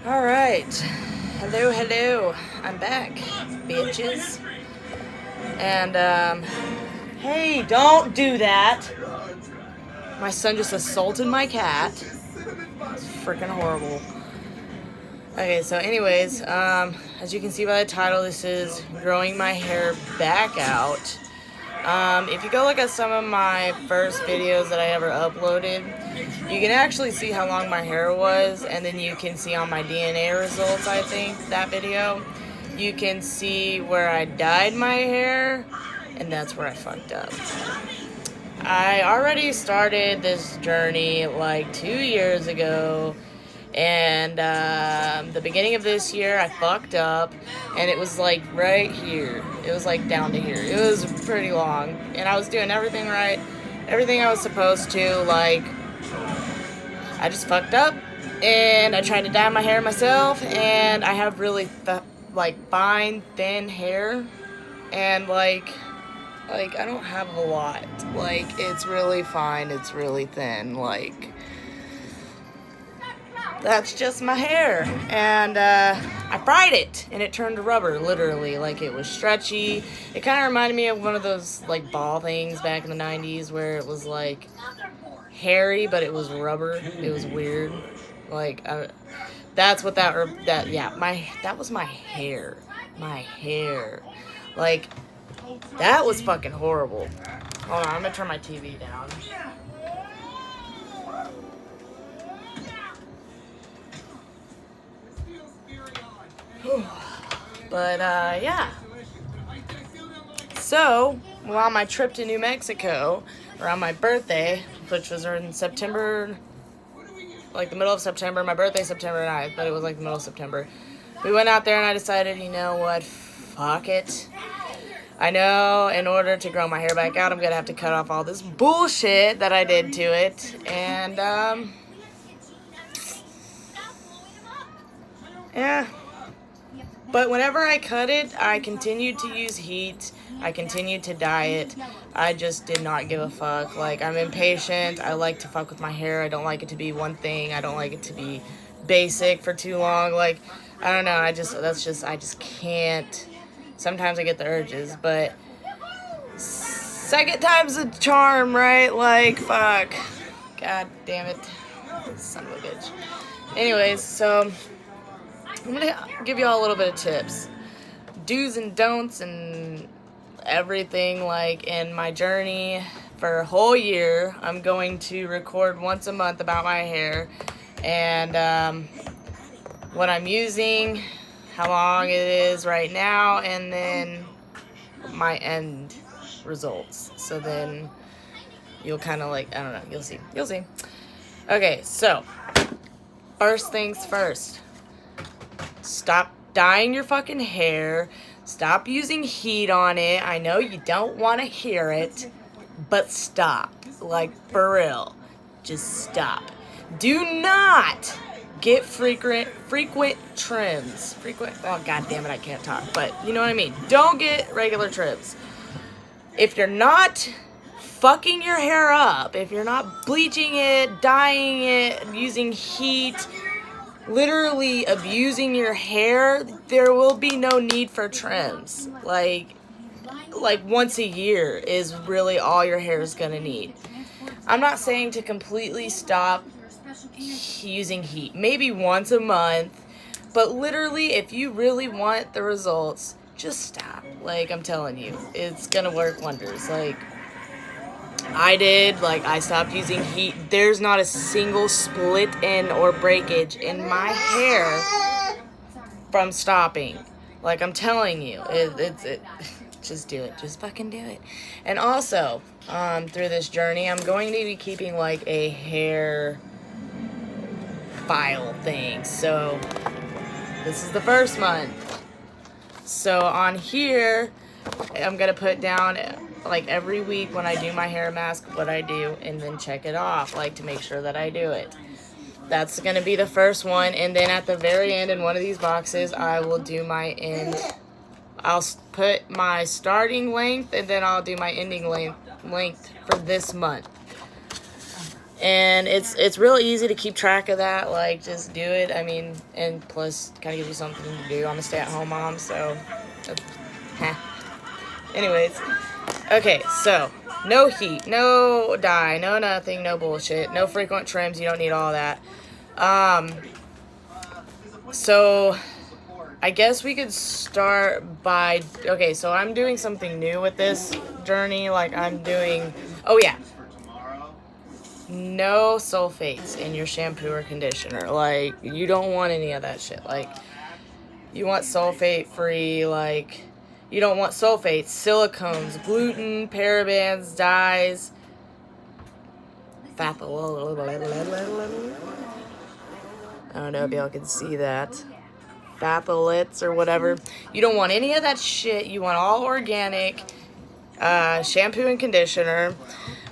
All right. Hello, hello. I'm back, bitches. And, hey, don't do that. My son just assaulted my cat. It's freaking horrible. Okay, so anyways, as you can see by the title, this is growing my hair back out. If you go look at some of my first videos that I ever uploaded, you can actually see how long my hair was, and then you can see on my DNA results, I think, that video, you can see where I dyed my hair, and that's where I fucked up. I already started this journey like 2 years ago, and the beginning of this year I fucked up, and it was like right here. It was like down to here. It was pretty long, and I was doing everything right, everything I was supposed to. Like, I just fucked up, and I tried to dye my hair myself, and I have really fine thin hair, and like I don't have a lot. Like, it's really fine, it's really thin, like, that's just my hair. And I fried it, and it turned to rubber, literally. Like, it was stretchy. It kind of reminded me of one of those, like, ball things back in the 90s where it was, like, hairy, but it was rubber. It was weird. Like, that's what that was my hair. My hair. Like, that was fucking horrible. Hold on, I'm gonna turn my TV down. But, yeah. So, well, on my trip to New Mexico, around my birthday, which was in September, like the middle of September, my birthday September 9th, but it was like the middle of September. We went out there and I decided, you know what, fuck it. I know in order to grow my hair back out, I'm gonna have to cut off all this bullshit that I did to it. And, yeah. But whenever I cut it, I continued to use heat. I continued to dye it. I just did not give a fuck. Like, I'm impatient. I like to fuck with my hair. I don't like it to be one thing. I don't like it to be basic for too long. Like, I don't know. I just can't. Sometimes I get the urges, but second time's a charm, right? Like, fuck. God damn it. Son of a bitch. Anyways, so I'm gonna give y'all a little bit of tips, do's and don'ts, and everything. Like, in my journey for a whole year, I'm going to record once a month about my hair, and what I'm using, how long it is right now, and then my end results. So then you'll kind of, like, I don't know, you'll see. Okay, so first things first. Stop dyeing your fucking hair. Stop using heat on it. I know you don't want to hear it, but stop. Like, for real. Just stop. Do not get frequent trims. Oh, god damn it, I can't talk. But you know what I mean. Don't get regular trims. If you're not fucking your hair up, if you're not bleaching it, dyeing it, using heat, literally abusing your hair, there will be no need for trims. Like once a year is really all your hair is gonna need. I'm not saying to completely stop using heat. Maybe once a month. But literally, if you really want the results, just stop. Like, I'm telling you, it's gonna work wonders. Like, I did. Like, I stopped using heat. There's not a single split end or breakage in my hair from stopping. Like, I'm telling you, just do it. Just fucking do it. And also, through this journey, I'm going to be keeping, like, a hair file thing. So, this is the first month. So, on here, I'm going to put down, like, every week when I do my hair mask, what I do, and then check it off, like, to make sure that I do it. That's going to be the first one. And then at the very end, in one of these boxes, I will do my end. I'll put my starting length, and then I'll do my ending length for this month. And it's real easy to keep track of that. Like, just do it. I mean, and plus, kind of gives you something to do. I'm a stay-at-home mom, so. Anyways, okay, so no heat, no dye, no nothing, no bullshit, no frequent trims. You don't need all that. So I guess we could start by, okay, so I'm doing something new with this journey. Like, I'm doing, oh yeah, no sulfates in your shampoo or conditioner. Like, you don't want any of that shit. Like, you want sulfate free. Like, you don't want sulfates, silicones, gluten, parabens, dyes, I don't know if y'all can see that. Phthalates or whatever. You don't want any of that shit. You want all organic shampoo and conditioner.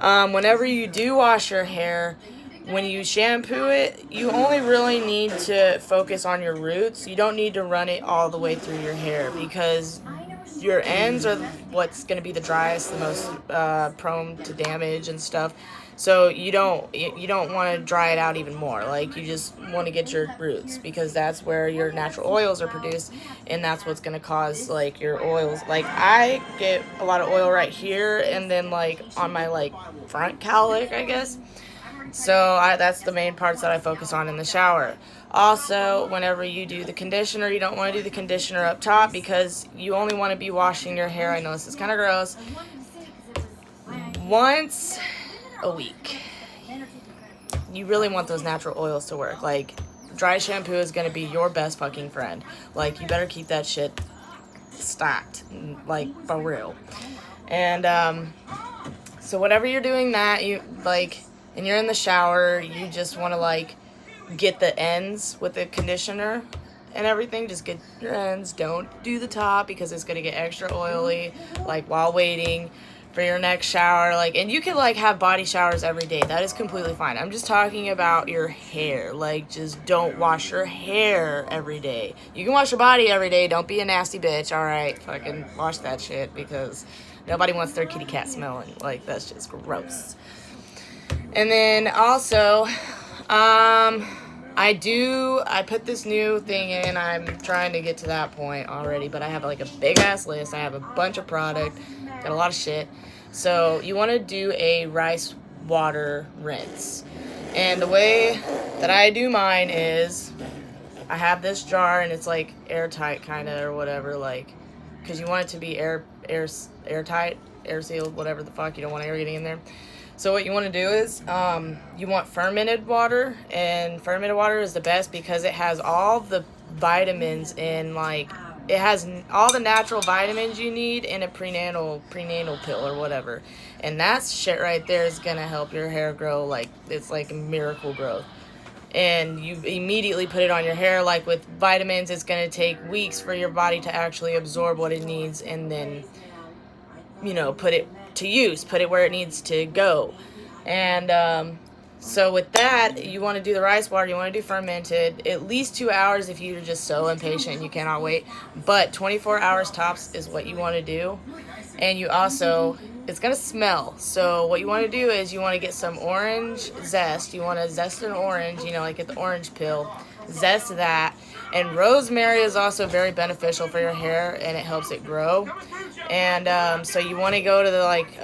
Whenever you do wash your hair, when you shampoo it, you only really need to focus on your roots. You don't need to run it all the way through your hair, because your ends are what's going to be the driest, the most prone to damage and stuff. So you don't want to dry it out even more. Like, you just want to get your roots, because that's where your natural oils are produced, and that's what's going to cause, like, your oils. Like, I get a lot of oil right here, and then, like, on my, like, front cowlick, I guess. So that's the main parts that I focus on in the shower. Also, whenever you do the conditioner, you don't want to do the conditioner up top, because you only want to be washing your hair, I know this is kind of gross, once a week. You really want those natural oils to work. Like, dry shampoo is going to be your best fucking friend. Like, you better keep that shit stocked, like, for real. And so whenever you're doing that, you, like, and you're in the shower, you just want to, like, get the ends with the conditioner and everything. Just get your ends. Don't do the top, because it's going to get extra oily, like, while waiting for your next shower. Like, and you can, like, have body showers every day. That is completely fine. I'm just talking about your hair. Like, just don't wash your hair every day. You can wash your body every day. Don't be a nasty bitch. All right, fucking wash that shit, because nobody wants their kitty cat smelling. Like, that's just gross. And then also, I put this new thing in. I'm trying to get to that point already, but I have, like, a big ass list. I have a bunch of product, got a lot of shit. So you want to do a rice water rinse. And the way that I do mine is, I have this jar, and it's, like, airtight kind of, or whatever, like, because you want it to be airtight, air sealed, whatever the fuck. You don't want air getting in there. So what you want to do is, you want fermented water, and fermented water is the best because it has all the vitamins in, like, it has all the natural vitamins you need in a prenatal pill or whatever. And that shit right there is going to help your hair grow, like, it's like a miracle growth. And you immediately put it on your hair. Like, with vitamins, it's going to take weeks for your body to actually absorb what it needs, and then, you know, put it to use, put it where it needs to go. And so with that, you want to do the rice water, you want to do fermented, at least 2 hours if you're just so impatient and you cannot wait. But 24 hours tops is what you want to do. And you also, it's going to smell. So what you want to do is you want to get some orange zest. You want to zest an orange, you know, like get the orange peel, zest that. And rosemary is also very beneficial for your hair, and it helps it grow. And so you want to go to the, like,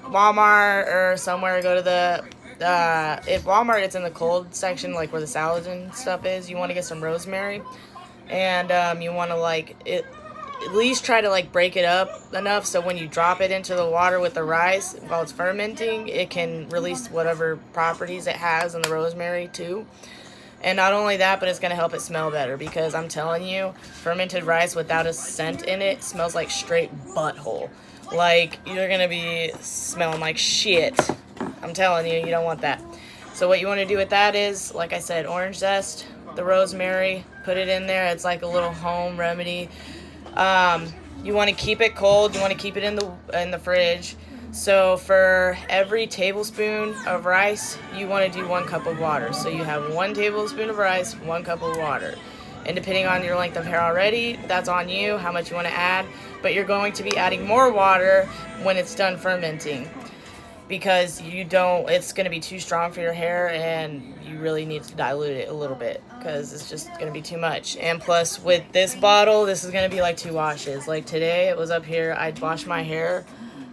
Walmart or somewhere. Go to the, if Walmart, it's in the cold section, like where the salads and stuff is. You want to get some rosemary. And you want to, like, at least try to, like, break it up enough so when you drop it into the water with the rice while it's fermenting, it can release whatever properties it has in the rosemary too. And not only that, but it's going to help it smell better, because I'm telling you, fermented rice without a scent in it smells like straight butthole. Like, you're going to be smelling like shit. I'm telling you, you don't want that. So what you want to do with that is, like I said, orange zest, the rosemary, put it in there. It's like a little home remedy. You want to keep it cold. You want to keep it in the fridge. So for every tablespoon of rice, you want to do 1 cup of water. So you have 1 tablespoon of rice, 1 cup of water. And depending on your length of hair already, that's on you, how much you want to add. But you're going to be adding more water when it's done fermenting. because it's going to be too strong for your hair, and you really need to dilute it a little bit because it's just going to be too much. And plus with this bottle, this is going to be like 2 washes. Like today it was up here, I washed my hair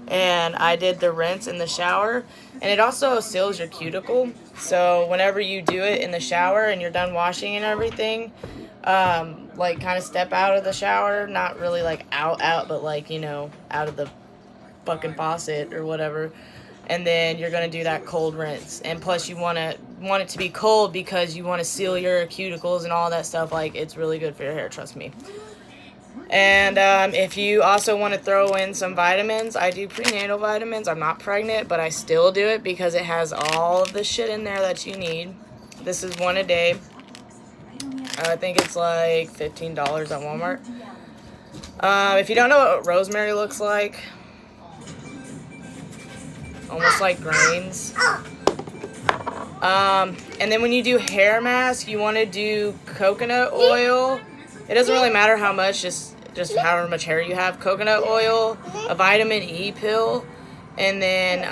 and I did the rinse in the shower, and it also seals your cuticle. So whenever you do it in the shower and you're done washing and everything, like kind of step out of the shower, not really like out, but like, you know, out of the fucking faucet or whatever. And then you're going to do that cold rinse. And plus you want it to be cold because you want to seal your cuticles and all that stuff. Like, it's really good for your hair, trust me. And if you also want to throw in some vitamins, I do prenatal vitamins. I'm not pregnant, but I still do it because it has all of the shit in there that you need. This is 1 a day. I think it's like $15 at Walmart. If you don't know what rosemary looks like, almost like grains. And then when you do hair mask, you want to do coconut oil. It doesn't really matter how much, just however much hair you have. Coconut oil, a vitamin E pill, and then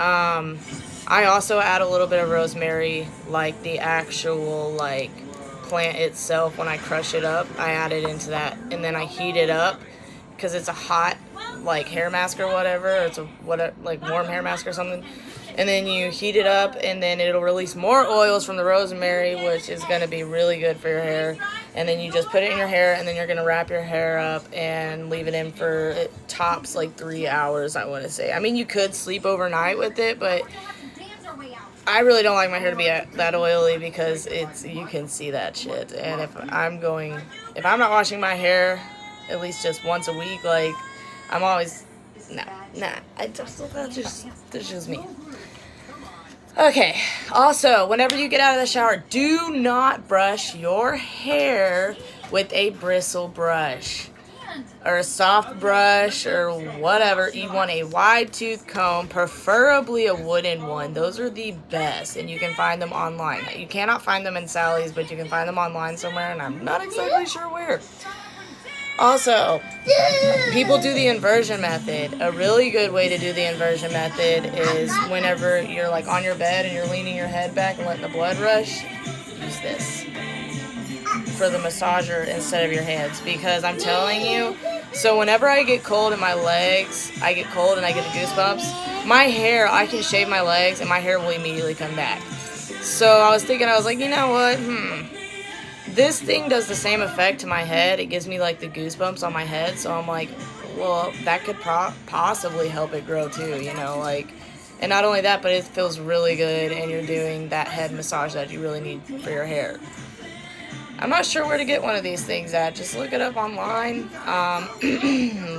I also add a little bit of rosemary, like the actual like plant itself. When I crush it up, I add it into that, and then I heat it up because it's a hot like hair mask or whatever. It's a like warm hair mask or something. And then you heat it up, and then it'll release more oils from the rosemary, which is going to be really good for your hair. And then you just put it in your hair, and then you're going to wrap your hair up and leave it in for, it tops like 3 hours, I want to say. I mean, you could sleep overnight with it, but I really don't like my hair to be that oily because you can see that shit. And if I'm not washing my hair at least just once a week, like, I'm always, that's just me. Okay, also, whenever you get out of the shower, do not brush your hair with a bristle brush or a soft brush or whatever. You want a wide tooth comb, preferably a wooden one. Those are the best, and you can find them online. You cannot find them in Sally's, but you can find them online somewhere, and I'm not exactly sure where. Also, people do the inversion method. A really good way to do the inversion method is whenever you're like on your bed and you're leaning your head back and letting the blood rush, use this for the massager instead of your hands. Because I'm telling you, so whenever I get cold in my legs, I get cold and I get the goosebumps, my hair, I can shave my legs and my hair will immediately come back. So I was like, you know what, this thing does the same effect to my head. It gives me like the goosebumps on my head. So I'm like, well, that could possibly help it grow too, you know, like, and not only that, but it feels really good, and you're doing that head massage that you really need for your hair. I'm not sure where to get one of these things at. Just look it up online.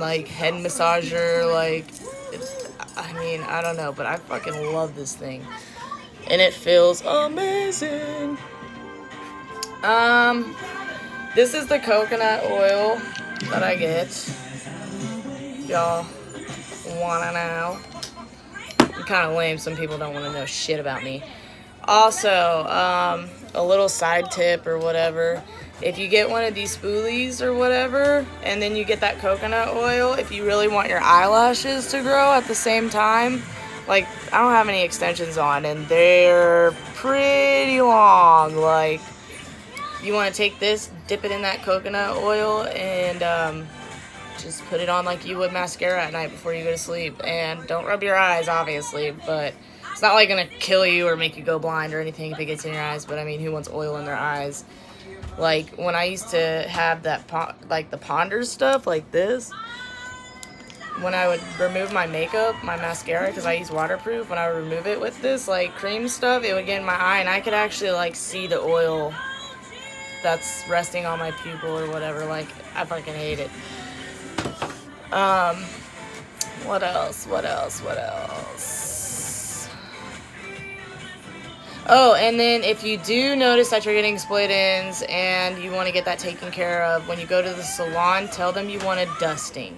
Like head massager, like, I mean, I don't know, but I fucking love this thing. And it feels amazing. This is the coconut oil that I get. Y'all wanna know? I'm kind of lame. Some people don't want to know shit about me. Also, a little side tip or whatever. If you get one of these spoolies or whatever, and then you get that coconut oil, if you really want your eyelashes to grow at the same time, like, I don't have any extensions on, and they're pretty long, like, you want to take this, dip it in that coconut oil, and just put it on like you would mascara at night before you go to sleep. And don't rub your eyes, obviously, but it's not like going to kill you or make you go blind or anything if it gets in your eyes. But I mean, who wants oil in their eyes? Like, when I used to have that, like the Ponders stuff like this, when I would remove my makeup, my mascara, because I use waterproof, when I would remove it with this like cream stuff, it would get in my eye, and I could actually like see the oil that's resting on my pupil or whatever. Like, I fucking hate it. What else? Oh, and then if you do notice that you're getting split ends and you want to get that taken care of, when you go to the salon, tell them you want a dusting.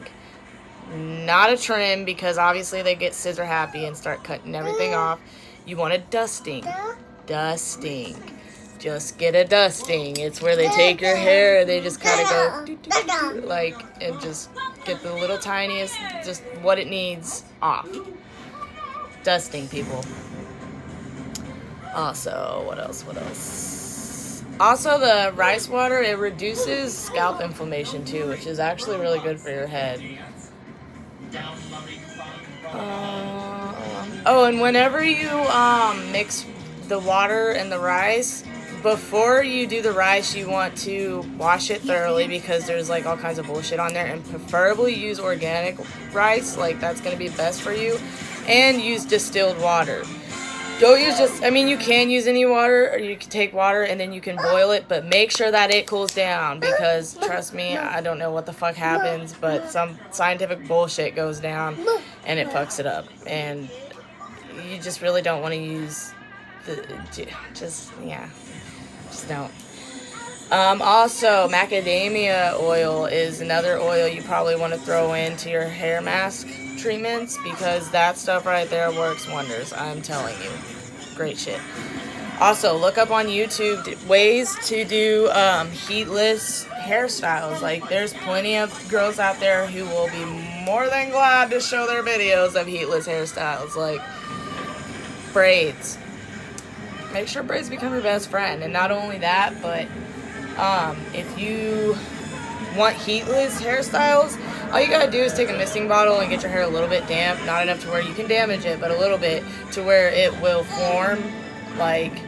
Not a trim, because obviously they get scissor happy and start cutting everything off. You want a dusting. Dusting. Just get a dusting. It's where they take your hair and they just kind of go doo, doo, doo, like, and just get the little tiniest, just what it needs off. Disgusting, people. Also, what else? Also, the rice water, it reduces scalp inflammation too, which is actually really good for your head. Oh, and whenever you mix the water and the rice, before you do the rice, you want to wash it thoroughly because there's like all kinds of bullshit on there, and preferably use organic rice, like that's going to be best for you, and use distilled water. Don't use you can use any water, or you can take water and then you can boil it, but make sure that it cools down because, trust me, I don't know what the fuck happens, but some scientific bullshit goes down and it fucks it up. And you just really don't want to use just don't. Also, macadamia oil is another oil you probably want to throw into your hair mask treatments because that stuff right there works wonders. I'm telling you. Great shit. Also, look up on YouTube ways to do heatless hairstyles. Like, there's plenty of girls out there who will be more than glad to show their videos of heatless hairstyles. Like, braids. Make sure braids become your best friend. And not only that, but if you want heatless hairstyles, all you gotta do is take a misting bottle and get your hair a little bit damp, not enough to where you can damage it, but a little bit to where it will form like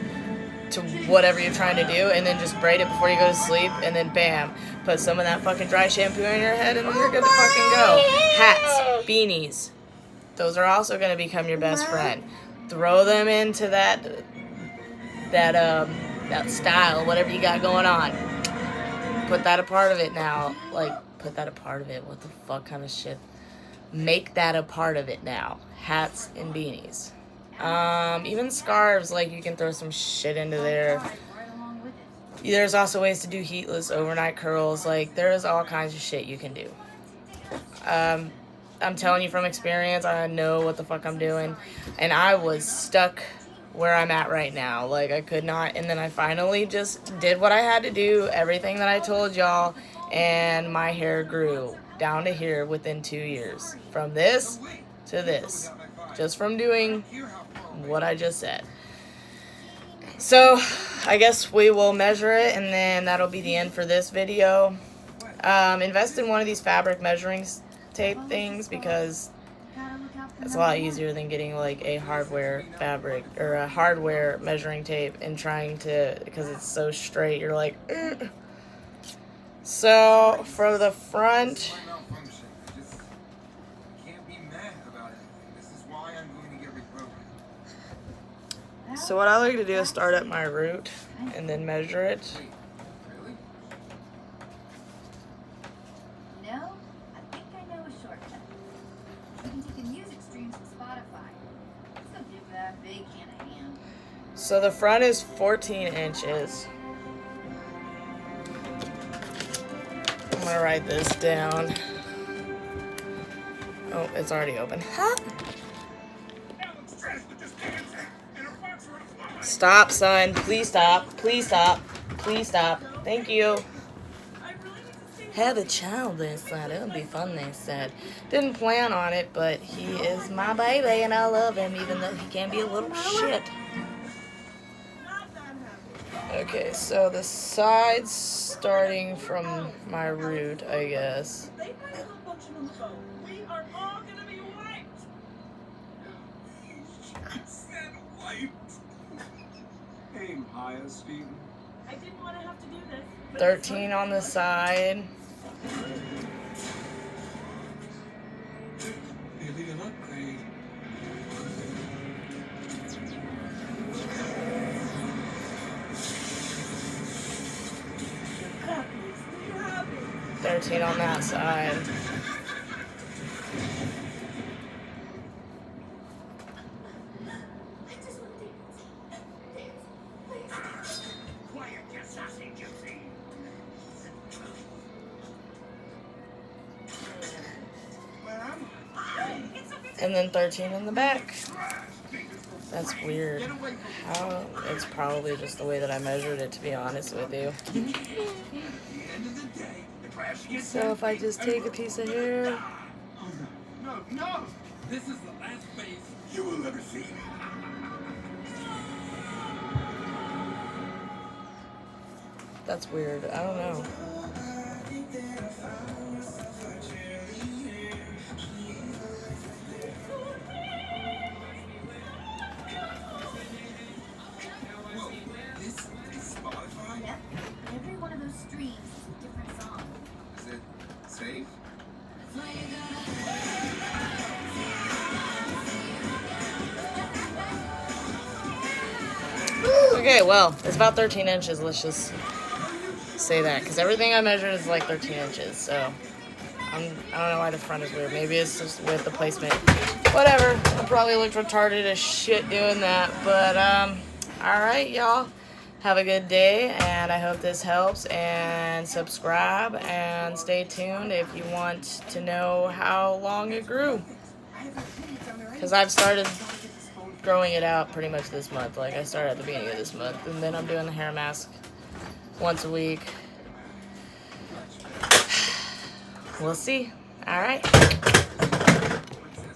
to whatever you're trying to do, and then just braid it before you go to sleep, and then bam, put some of that fucking dry shampoo in your head, and then you're good to fucking go. Hats, beanies, those are also gonna become your best friend. Throw them into that style, whatever you got going on. Put that a part of it now. Like, put that a part of it. What the fuck kind of shit? Make that a part of it now. Hats and beanies. Even scarves, like, you can throw some shit into there. There's also ways to do heatless overnight curls. Like, there's all kinds of shit you can do. I'm telling you from experience, I know what the fuck I'm doing. And I was stuck where I'm at right now. Like, I could not, and then I finally just did what I had to do, everything that I told y'all, and my hair grew down to here within 2 years. From this to this. Just from doing what I just said. So, I guess we will measure it, and then that'll be the end for this video. Invest in one of these fabric measuring tape things because it's a lot easier than getting like a hardware fabric or a hardware measuring tape and trying to, because it's so straight, you're like, ugh. So for the front, so what I like to do is start at my root and then measure it. So the front is 14 inches. I'm gonna write this down. Oh, it's already open. Huh? Stop, son. Please stop. Please stop. Please stop. Thank you. Have a child, they said. It would be fun, they said. Didn't plan on it, but he is my baby and I love him, even though he can be a little shit. Okay, so the sides starting from my root, I guess. Aim higher, Stephen. I didn't want to have to do this. 13 on the side. Maybe an upgrade. 13 on that side. And then 13 in the back. That's weird. How? It's probably just the way that I measured it, to be honest with you. So if I just take a piece of hair. No. This is the last phase. you will never see. That's weird. I don't know. This is Spotify? Yep. Every one of those streams is a different song. Is it safe? Okay, well, it's about 13 inches. Let's just say that. Because everything I measured is like 13 inches. So, I don't know why the front is weird. Maybe it's just with the placement. Whatever. I probably looked retarded as shit doing that. But, alright, y'all. Have a good day. And I hope this helps. And subscribe. And stay tuned if you want to know how long it grew. Because I've started growing it out pretty much this month. Like, I started at the beginning of this month, and then I'm doing the hair mask once a week. We'll see. All right.